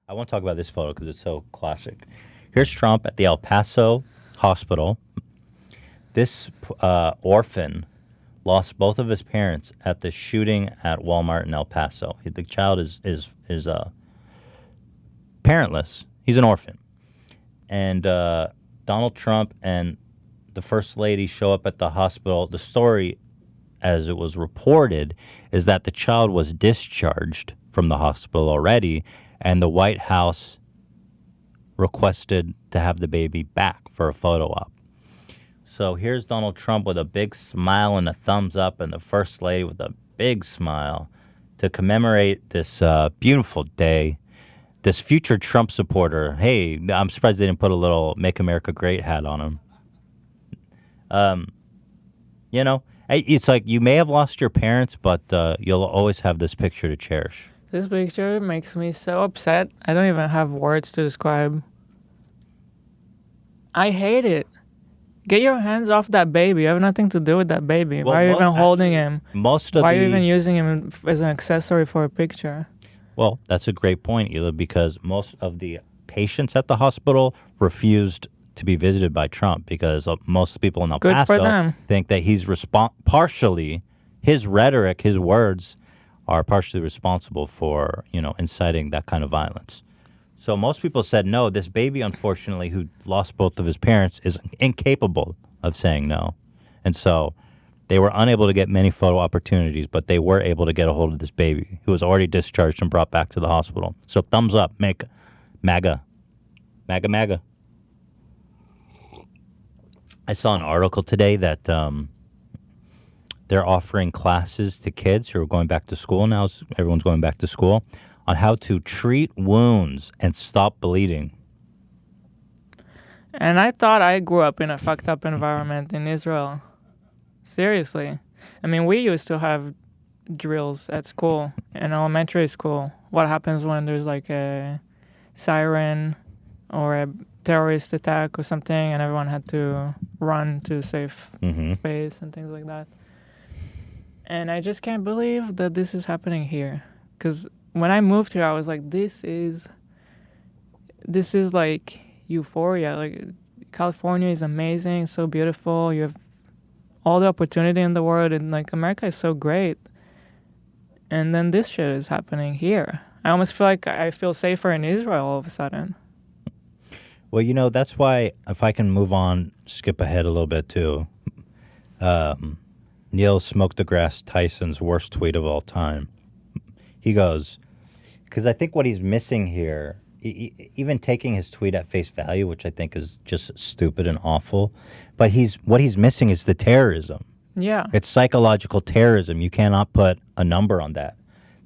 I won't talk about this photo because it's so classic. Here's Trump at the El Paso hospital. This orphan lost both of his parents at the shooting at Walmart in El Paso. The child is parentless. He's an orphan. And Donald Trump and the First Lady show up at the hospital. The story, as it was reported, is that the child was discharged from the hospital already, and the White House requested to have the baby back for a photo op. So here's Donald Trump with a big smile and a thumbs up, and the First Lady with a big smile to commemorate this beautiful day. This future Trump supporter, hey, I'm surprised they didn't put a little Make America Great hat on him. It's like you may have lost your parents, but you'll always have this picture to cherish. This picture makes me so upset. I don't even have words to describe. I hate it. Get your hands off that baby. You have nothing to do with that baby. Why are you even holding him? Why are you even using him as an accessory for a picture? Well, that's a great point, Hila, because most of the patients at the hospital refused to be visited by Trump because most people in El Paso think that he's partially, his rhetoric, his words are partially responsible for, inciting that kind of violence. So most people said no. This baby, unfortunately, who lost both of his parents, is incapable of saying no. And so they were unable to get many photo opportunities, but they were able to get a hold of this baby who was already discharged and brought back to the hospital. So thumbs up, make MAGA. MAGA, MAGA. I saw an article today that they're offering classes to kids who are going back to school now. Everyone's going back to school on how to treat wounds and stop bleeding. And I thought I grew up in a fucked up environment in Israel. Seriously. I mean, we used to have drills at school, in elementary school. What happens when there's like a siren or a terrorist attack or something, and everyone had to run to safe space and things like that. And I just can't believe that this is happening here. Because when I moved here, I was like, this is like euphoria. Like, California is amazing, so beautiful. You have all the opportunity in the world, and like America is so great. And then this shit is happening here. I almost feel like I feel safer in Israel all of a sudden. Well, that's why, if I can move on, skip ahead a little bit too. Neil Degrasse Tyson's worst tweet of all time. He goes, because I think what he's missing here, even taking his tweet at face value, which I think is just stupid and awful, but what he's missing is the terrorism. Yeah. It's psychological terrorism. You cannot put a number on that.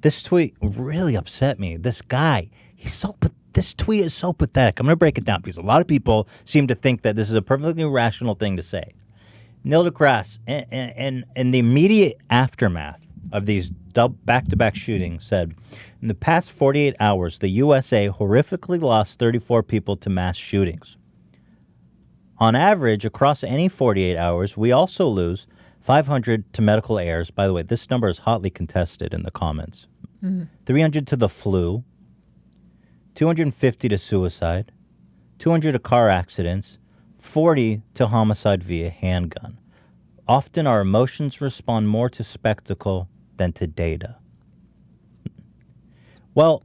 This tweet really upset me. This guy, this tweet is so pathetic. I'm going to break it down because a lot of people seem to think that this is a perfectly rational thing to say. Neil deGrasse, in the immediate aftermath of these back-to-back shootings, said, in the past 48 hours, the USA horrifically lost 34 people to mass shootings. On average, across any 48 hours, we also lose 500 to medical errors. By the way, this number is hotly contested in the comments. 300 to the flu, 250 to suicide, 200 to car accidents, 40 to homicide via handgun. Often our emotions respond more to spectacle than to data. Well,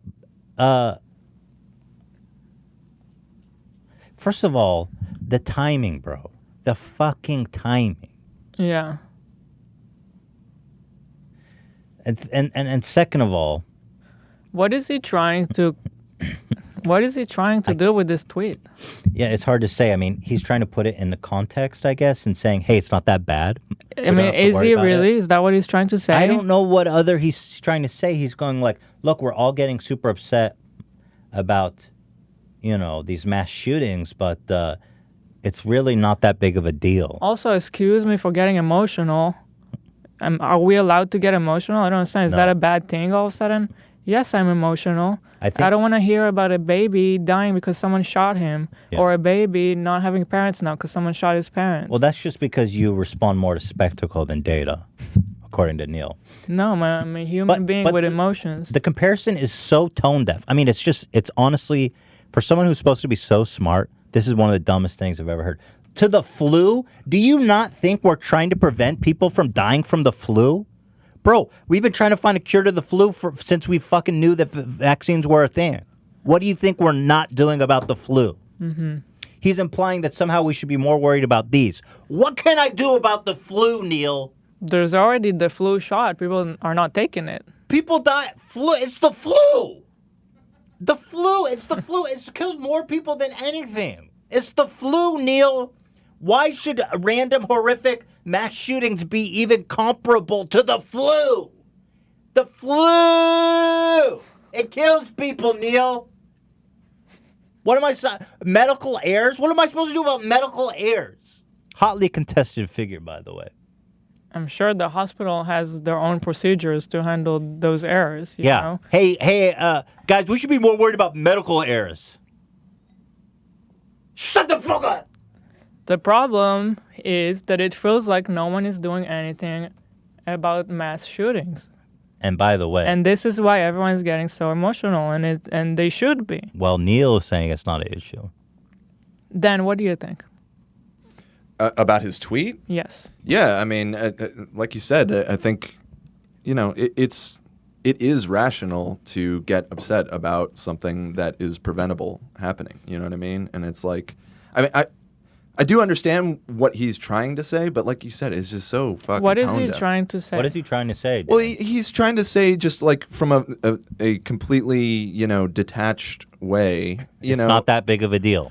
first of all, the timing, bro. The fucking timing. Yeah. And second of all, what is he trying to do with this tweet? Yeah, it's hard to say. I mean, he's trying to put it in the context, I guess, and saying, hey, it's not that bad. I mean, is he really? Is that what he's trying to say? I don't know what other he's trying to say. He's going like, look, we're all getting super upset about, these mass shootings, but it's really not that big of a deal. Also, excuse me for getting emotional. Are we allowed to get emotional? I don't understand. Is that a bad thing all of a sudden? Yes, I'm emotional. I don't want to hear about a baby dying because someone shot him, or a baby not having parents now because someone shot his parents. Well, that's just because you respond more to spectacle than data. according to Neil. No, I'm a human being with emotions. The comparison is so tone deaf. I mean, it's honestly, for someone who's supposed to be so smart, this is one of the dumbest things I've ever heard. To the flu? Do you not think we're trying to prevent people from dying from the flu? Bro, we've been trying to find a cure to the flu since we fucking knew that vaccines were a thing. What do you think we're not doing about the flu? Mm-hmm. He's implying that somehow we should be more worried about these. What can I do about the flu, Neil? There's already the flu shot. People are not taking it. People die. It's the flu. The flu. It's the flu. It's killed more people than anything. It's the flu, Neil. Why should random horrific mass shootings be even comparable to the flu? The flu. It kills people, Neil. What am I medical errors? What am I supposed to do about medical errors? Hotly contested figure, by the way. I'm sure the hospital has their own procedures to handle those errors. You know? Hey, guys, we should be more worried about medical errors. Shut the fuck up! The problem is that it feels like no one is doing anything about mass shootings. And by the way... And this is why everyone's getting so emotional, and they should be. Well, Neil is saying it's not an issue. Dan, what do you think? About his tweet? Yes. Yeah, I mean, like you said, I think, it is rational to get upset about something that is preventable happening. You know what I mean? And it's like, I do understand what he's trying to say, but like you said, it's just so fucking What is he tone deaf. trying to say? What is he trying to say, Dan? Well, he's trying to say just like from a completely, detached way. It's not that big of a deal.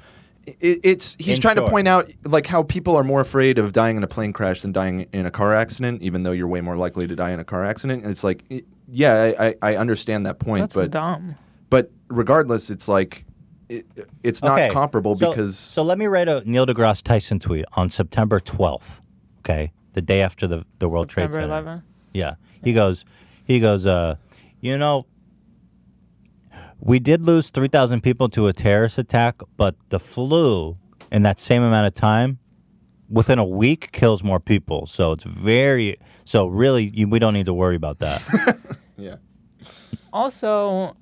He's trying to point out like how people are more afraid of dying in a plane crash than dying in a car accident, even though you're way more likely to die in a car accident. And it's like, I understand that point. That's dumb. But regardless, it's like, it's not comparable because... So let me write a Neil deGrasse Tyson tweet on September 12th, okay? The day after the World Trade Center. September 11th? Yeah. He goes, we did lose 3,000 people to a terrorist attack, but the flu in that same amount of time, within a week, kills more people. So it's really, we don't need to worry about that. Yeah. Also,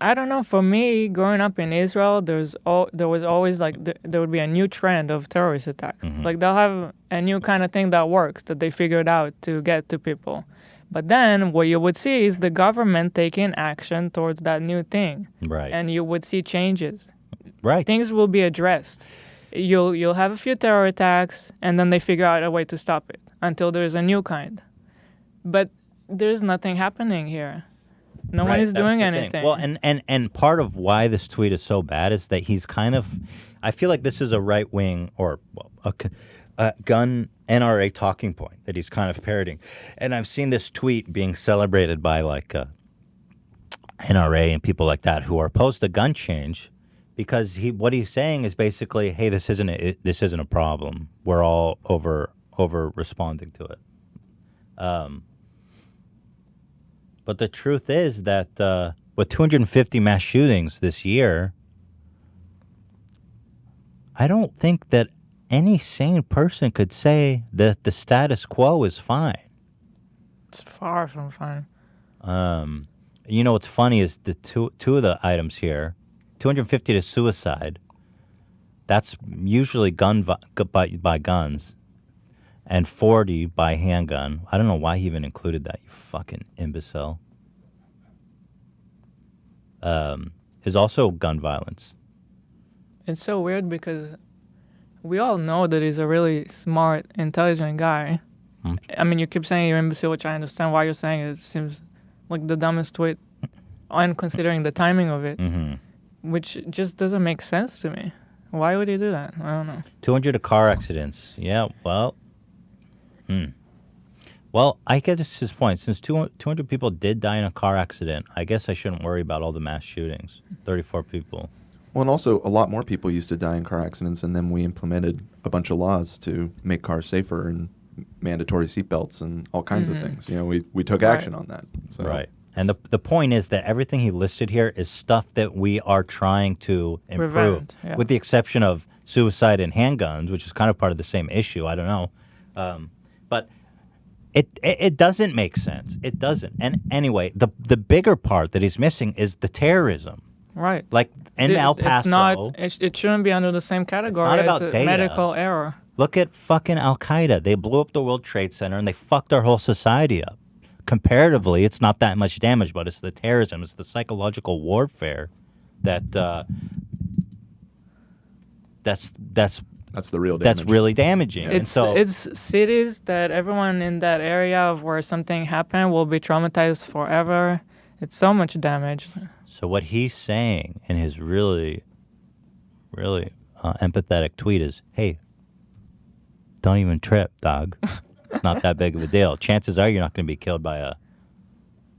I don't know. For me, growing up in Israel, there was always like there would be a new trend of terrorist attack. Mm-hmm. Like they'll have a new kind of thing that works that they figured out to get to people. But then what you would see is the government taking action towards that new thing. Right. And you would see changes. Right. Things will be addressed. You'll have a few terror attacks, and then they figure out a way to stop it until there's a new kind. But there's nothing happening here. No one is doing anything. Well, and part of why this tweet is so bad is that he's kind of, I feel like this is a right wing or a gun NRA talking point that he's kind of parroting. And I've seen this tweet being celebrated by like NRA and people like that who are opposed to gun change because what he's saying is basically, hey, this isn't a problem. We're all over responding to it. But the truth is that with 250 mass shootings this year, I don't think that any sane person could say that the status quo is fine. It's far from fine. What's funny is the two of the items here, 250 to suicide. That's usually by guns, and 40 by handgun. I don't know why he even included that, you fucking imbecile. Is also gun violence. It's so weird because we all know that he's a really smart, intelligent guy. I mean, you keep saying you're imbecile, which I understand why you're saying it. It seems like the dumbest tweet, and considering the timing of it, which just doesn't make sense to me. Why would he do that? I don't know. 200 car accidents. Yeah, well. Well, I get his point. Since 200 people did die in a car accident, I guess I shouldn't worry about all the mass shootings. 34 people. Well, and also a lot more people used to die in car accidents, and then we implemented a bunch of laws to make cars safer and mandatory seatbelts and all kinds of things. We took action on that. So. Right. And the point is that everything he listed here is stuff that we are trying to improve, with the exception of suicide and handguns, which is kind of part of the same issue. I don't know. But It doesn't make sense. It doesn't. And anyway, the bigger part that he's missing is the terrorism. Right. Like in El Paso. It's not. It shouldn't be under the same category about as data. medical error. Look at fucking Al Qaeda. They blew up the World Trade Center and they fucked our whole society up. Comparatively, it's not that much damage, but it's the terrorism, it's the psychological warfare that's the real damage. That's really damaging. It's cities that everyone in that area of where something happened will be traumatized forever. It's so much damage. So what he's saying in his really, really empathetic tweet is, hey, don't even trip, dog. It's not that big of a deal. Chances are you're not going to be killed by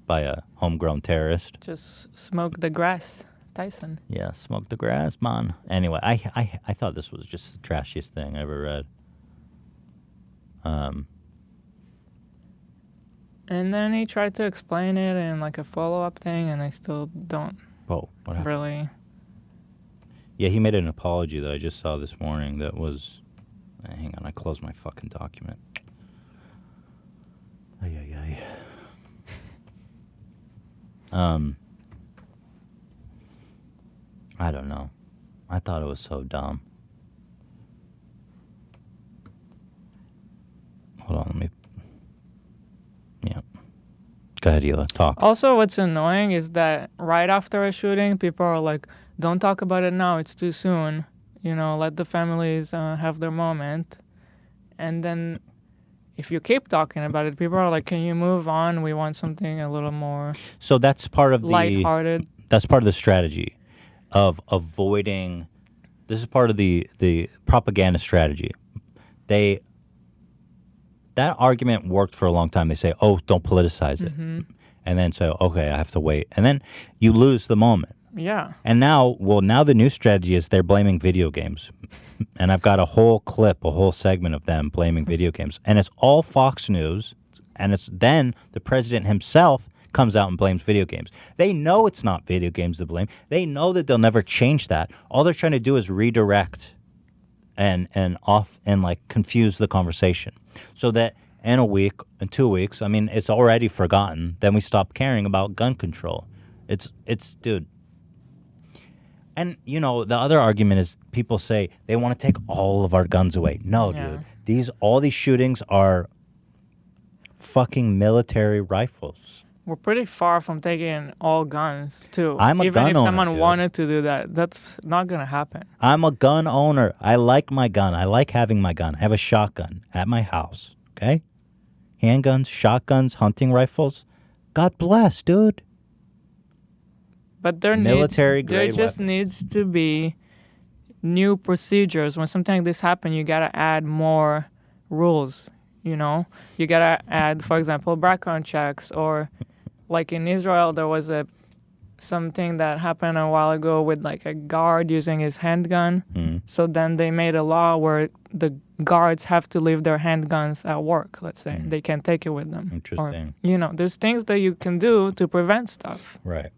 a homegrown terrorist. Just smoke Degrasse Tyson. Yeah, smoke the grass, man. Anyway, I thought this was just the trashiest thing I ever read. And then he tried to explain it in like a follow-up thing, and I still don't what happened? really. Yeah, he made an apology that I just saw this morning that was... hang on, I closed my fucking document. Ay. I don't know. I thought it was so dumb. Hold on, let me... Yeah. Go ahead, Hila, talk. Also, what's annoying is that right after a shooting, people are like, don't talk about it now, it's too soon. You know, let the families have their moment. And then if you keep talking about it, people are like, can you move on? We want something a little more So that's part of lighthearted. That's part of the strategy of avoiding... This is part of the propaganda strategy. That argument worked for a long time. They say, oh, don't politicize it. Mm-hmm. And then say, okay, I have to wait. And then you lose the moment. Yeah. And now the new strategy is they're blaming video games. And I've got a whole segment of them blaming video games. And it's all Fox News. And it's then the president himself comes out and blames video games. They know it's not video games to blame. They know that they'll never change that. All they're trying to do is redirect and confuse the conversation. So that in a week, in 2 weeks, I mean, it's already forgotten. Then we stop caring about gun control. It's dude. And, you know, the other argument is people say they want to take all of our guns away. No, dude. All these shootings are fucking military rifles. We're pretty far from taking all guns, too. I'm a Even gun if owner, someone dude. wanted to do that, that's not going to happen. I'm a gun owner. I like my gun. I like having my gun. I have a shotgun at my house, okay? Handguns, shotguns, hunting rifles. God bless, dude. But there just needs to be new procedures. When something like this happens, you got to add more rules, you know? You got to add, for example, background checks, or like in Israel, there was something that happened a while ago with like a guard using his handgun. So then they made a law where the guards have to leave their handguns at work, let's say. They can't take it with them. Interesting. Or, you know, there's things that you can do to prevent stuff. Right.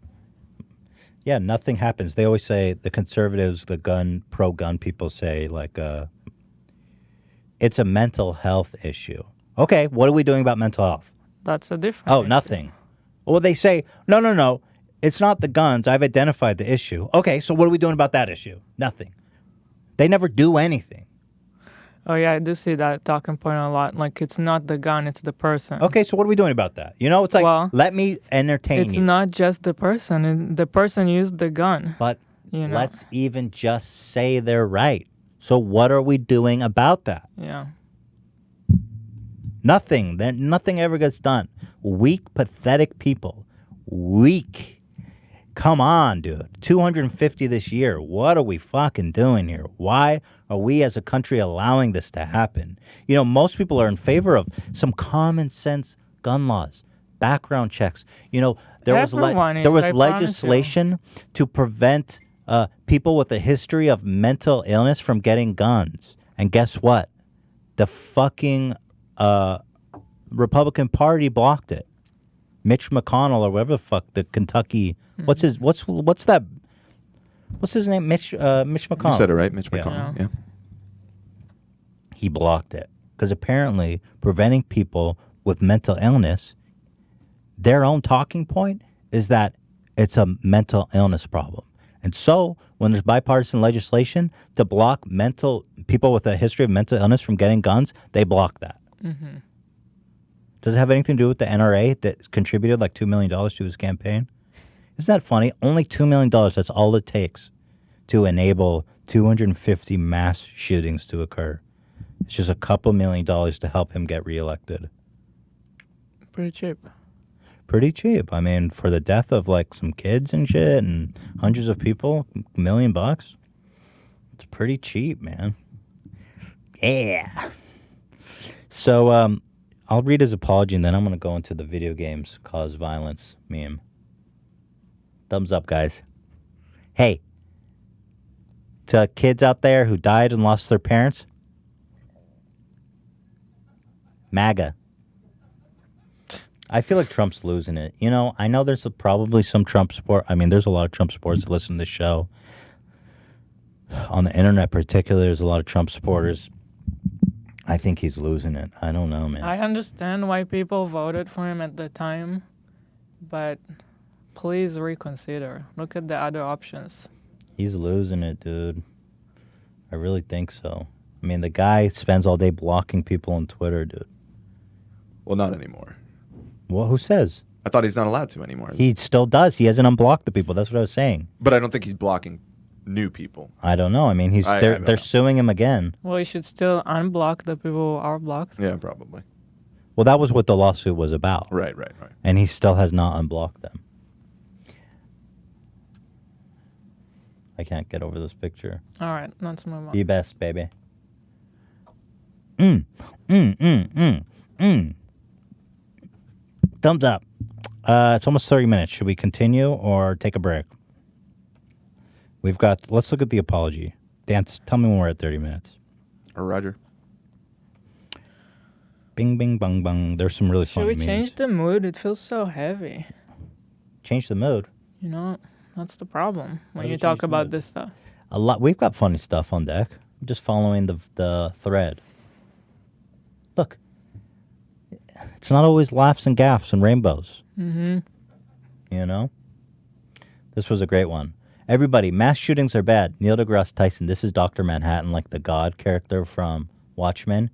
Yeah, nothing happens. They always say, the conservatives, the pro-gun people say, like, it's a mental health issue. Okay, what are we doing about mental health? That's a different Oh, issue. nothing. Well, they say, no. It's not the guns. I've identified the issue. Okay, so what are we doing about that issue? Nothing. They never do anything. Oh, yeah, I do see that talking point a lot. Like, it's not the gun, it's the person. Okay, so what are we doing about that? You know, it's like, Well, let me entertain It's you. not just the person. The person used the gun. But you know? let's even just say they're right. So what are we doing about that? Yeah. Nothing. Nothing ever gets done. Weak, pathetic people. Weak. Come on, dude. 250 this year. What are we fucking doing here? Why are we as a country allowing this to happen? You know, most people are in favor of some common sense gun laws, background checks. You know, there was legislation to prevent people with a history of mental illness from getting guns. And guess what? The fucking Republican Party blocked it. Mitch McConnell or whatever the fuck, the Kentucky, what's his name? Mitch McConnell. You said it right, Mitch McConnell. Yeah. He blocked it because apparently preventing people with mental illness, their own talking point is that it's a mental illness problem. And so when there's bipartisan legislation to block people with a history of mental illness from getting guns, they block that. Mm-hmm. Does it have anything to do with the NRA that contributed like $2 million to his campaign? Isn't that funny? Only $2 million, that's all it takes to enable 250 mass shootings to occur. It's just a couple $1 million to help him get reelected. Pretty cheap. Pretty cheap. I mean, for the death of like some kids and shit and hundreds of people, $1 million. It's pretty cheap, man. Yeah. So I'll read his apology and then I'm going to go into the video games cause violence meme. Thumbs up, guys. Hey, to kids out there who died and lost their parents, MAGA. I feel like Trump's losing it. You know, I know there's probably some Trump support. I mean, there's a lot of Trump supporters that listen to the show. On the internet particularly, there's a lot of Trump supporters. I think he's losing it. I don't know, man. I understand why people voted for him at the time, but please reconsider. Look at the other options. He's losing it, dude. I really think so. I mean, the guy spends all day blocking people on Twitter, dude. Well, not anymore. Well, who says? I thought he's not allowed to anymore. He still does. He hasn't unblocked the people. That's what I was saying. But I don't think he's blocking new people. I don't know. I mean, they're suing him again. Well, you should still unblock the people who are blocked. Yeah, probably. Well, that was what the lawsuit was about. Right. And he still has not unblocked them. I can't get over this picture. All right, let's move on. Be best, baby. Thumbs up. It's almost 30 minutes. Should we continue or take a break? Let's look at the apology. Dan, tell me when we're at 30 minutes. Or Roger. Bing, bing, bang, bang. There's some really fun Should we memes. change the mood? It feels so heavy. Change the mood? You know, that's the problem when do you we talk change the about mood? this stuff. A lot. We've got funny stuff on deck. I'm just following the thread. Look. It's not always laughs and gaffs and rainbows. Mm-hmm. You know? This was a great one. Everybody, mass shootings are bad. Neil deGrasse Tyson. This is Dr. Manhattan, like the God character from Watchmen.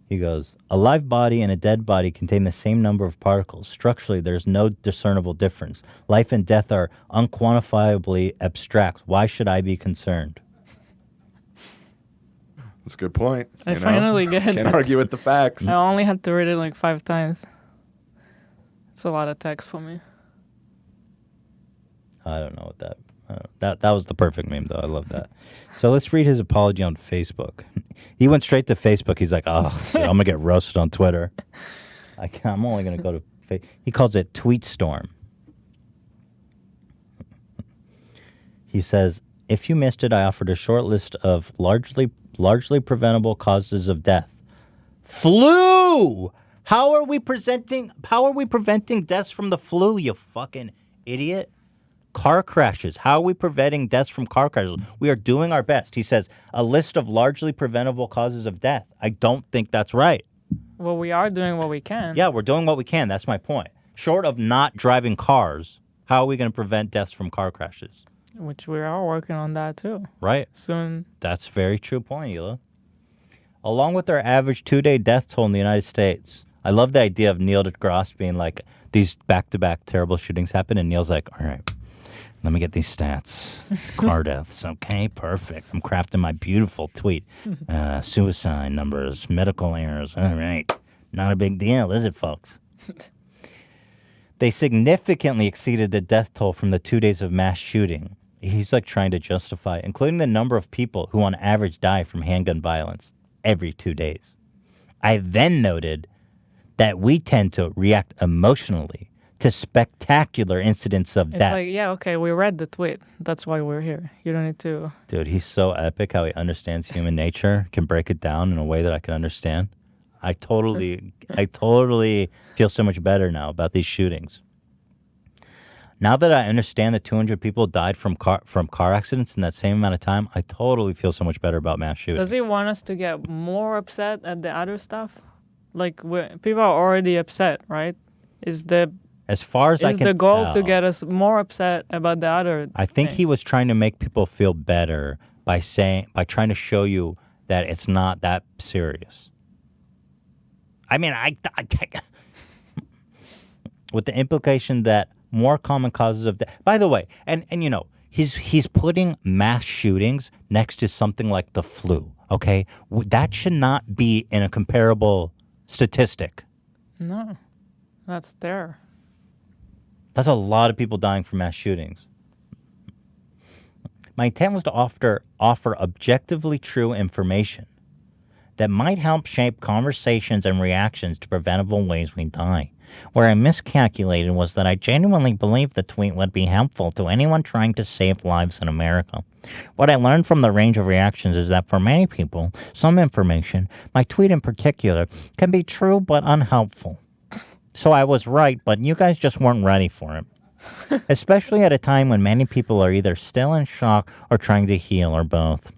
He goes, a live body and a dead body contain the same number of particles. Structurally, there's no discernible difference. Life and death are unquantifiably abstract. Why should I be concerned? That's a good point. I finally get it. Can't argue with the facts. I only had to read it like 5 times. It's a lot of text for me. I don't know what that was the perfect meme, though. I love that. So let's read his apology on Facebook. He went straight to Facebook. He's like, oh, dude, I'm going to get roasted on Twitter. I'm only going to go to he calls it Tweet Storm. He says, if you missed it, I offered a short list of largely preventable causes of death. Flu! How are we preventing deaths from the flu, you fucking idiot? Car crashes. How are we preventing deaths from car crashes? We are doing our best. He says, a list of largely preventable causes of death. I don't think that's right. Well, we are doing what we can. Yeah, we're doing what we can. That's my point. Short of not driving cars, how are we going to prevent deaths from car crashes? Which we are working on that too. Right. Soon. That's a very true point, Hila. Along with our average 2-day death toll in the United States, I love the idea of Neil deGrasse being like, these back-to-back terrible shootings happen, and Neil's like, all right, let me get these stats. Car deaths. Okay, perfect. I'm crafting my beautiful tweet. Suicide numbers, medical errors. All right. Not a big deal, is it, folks? They significantly exceeded the death toll from the 2 days of mass shooting. He's like trying to justify, including the number of people who on average die from handgun violence every 2 days. I then noted that we tend to react emotionally to spectacular incidents of It's death. like, yeah, okay, we read the tweet. That's why we're here. You don't need to. Dude, he's so epic how he understands human nature, can break it down in a way that I can understand. I totally feel so much better now about these shootings. Now that I understand that 200 people died from car accidents in that same amount of time, I totally feel so much better about mass shootings. Does he want us to get more upset at the other stuff? Like people are already upset, right? As far as I Is can the goal tell, to get us more upset about the other? I think thing? he was trying to make people feel better by trying to show you that it's not that serious. I mean, with the implication that more common causes of death. By the way, and you know, he's putting mass shootings next to something like the flu. Okay, that should not be in a comparable statistic. No, that's there. That's a lot of people dying from mass shootings. My intent was to offer objectively true information that might help shape conversations and reactions to preventable ways we die. Where I miscalculated was that I genuinely believed the tweet would be helpful to anyone trying to save lives in America. What I learned from the range of reactions is that for many people, some information, my tweet in particular, can be true but unhelpful. So I was right, but you guys just weren't ready for it. Especially at a time when many people are either still in shock or trying to heal or both.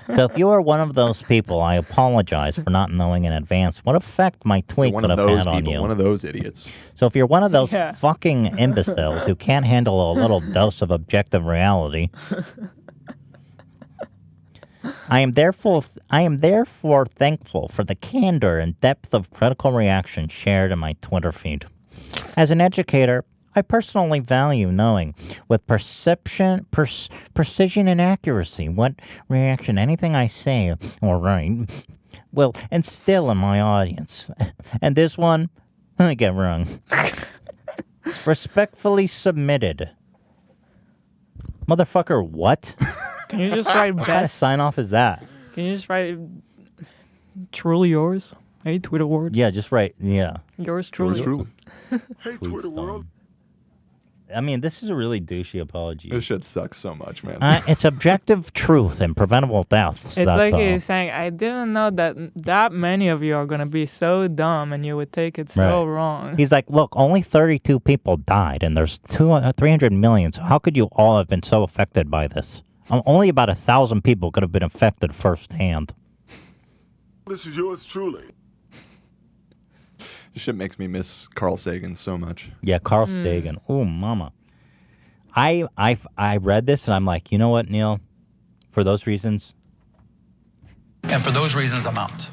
So if you are one of those people, I apologize for not knowing in advance what effect my tweet could have had on you. One of those idiots. So if you're one of those fucking imbeciles who can't handle a little dose of objective reality, I am therefore thankful for the candor and depth of critical reaction shared in my Twitter feed. As an educator, I personally value knowing with precision and accuracy what reaction anything I say or write will instill in my audience. And this one, I get wrong. Respectfully submitted. Motherfucker, what? Can you just write What kind of best? sign off is that? Can you just write truly yours? Hey, Twitter world. Yeah, just write, yeah. Yours truly. Hey, Twitter world. I mean, this is a really douchey apology. This shit sucks so much, man. It's objective truth and preventable deaths. It's like he's saying, I didn't know that many of you are going to be so dumb and you would take it so wrong. He's like, look, only 32 people died and there's 300 million. So how could you all have been so affected by this? Only about 1,000 people could have been affected firsthand. This is yours truly. This shit makes me miss Carl Sagan so much. Yeah, Carl Sagan. Oh, mama. I read this and I'm like, you know what, Neil? For those reasons. And for those reasons, I'm out.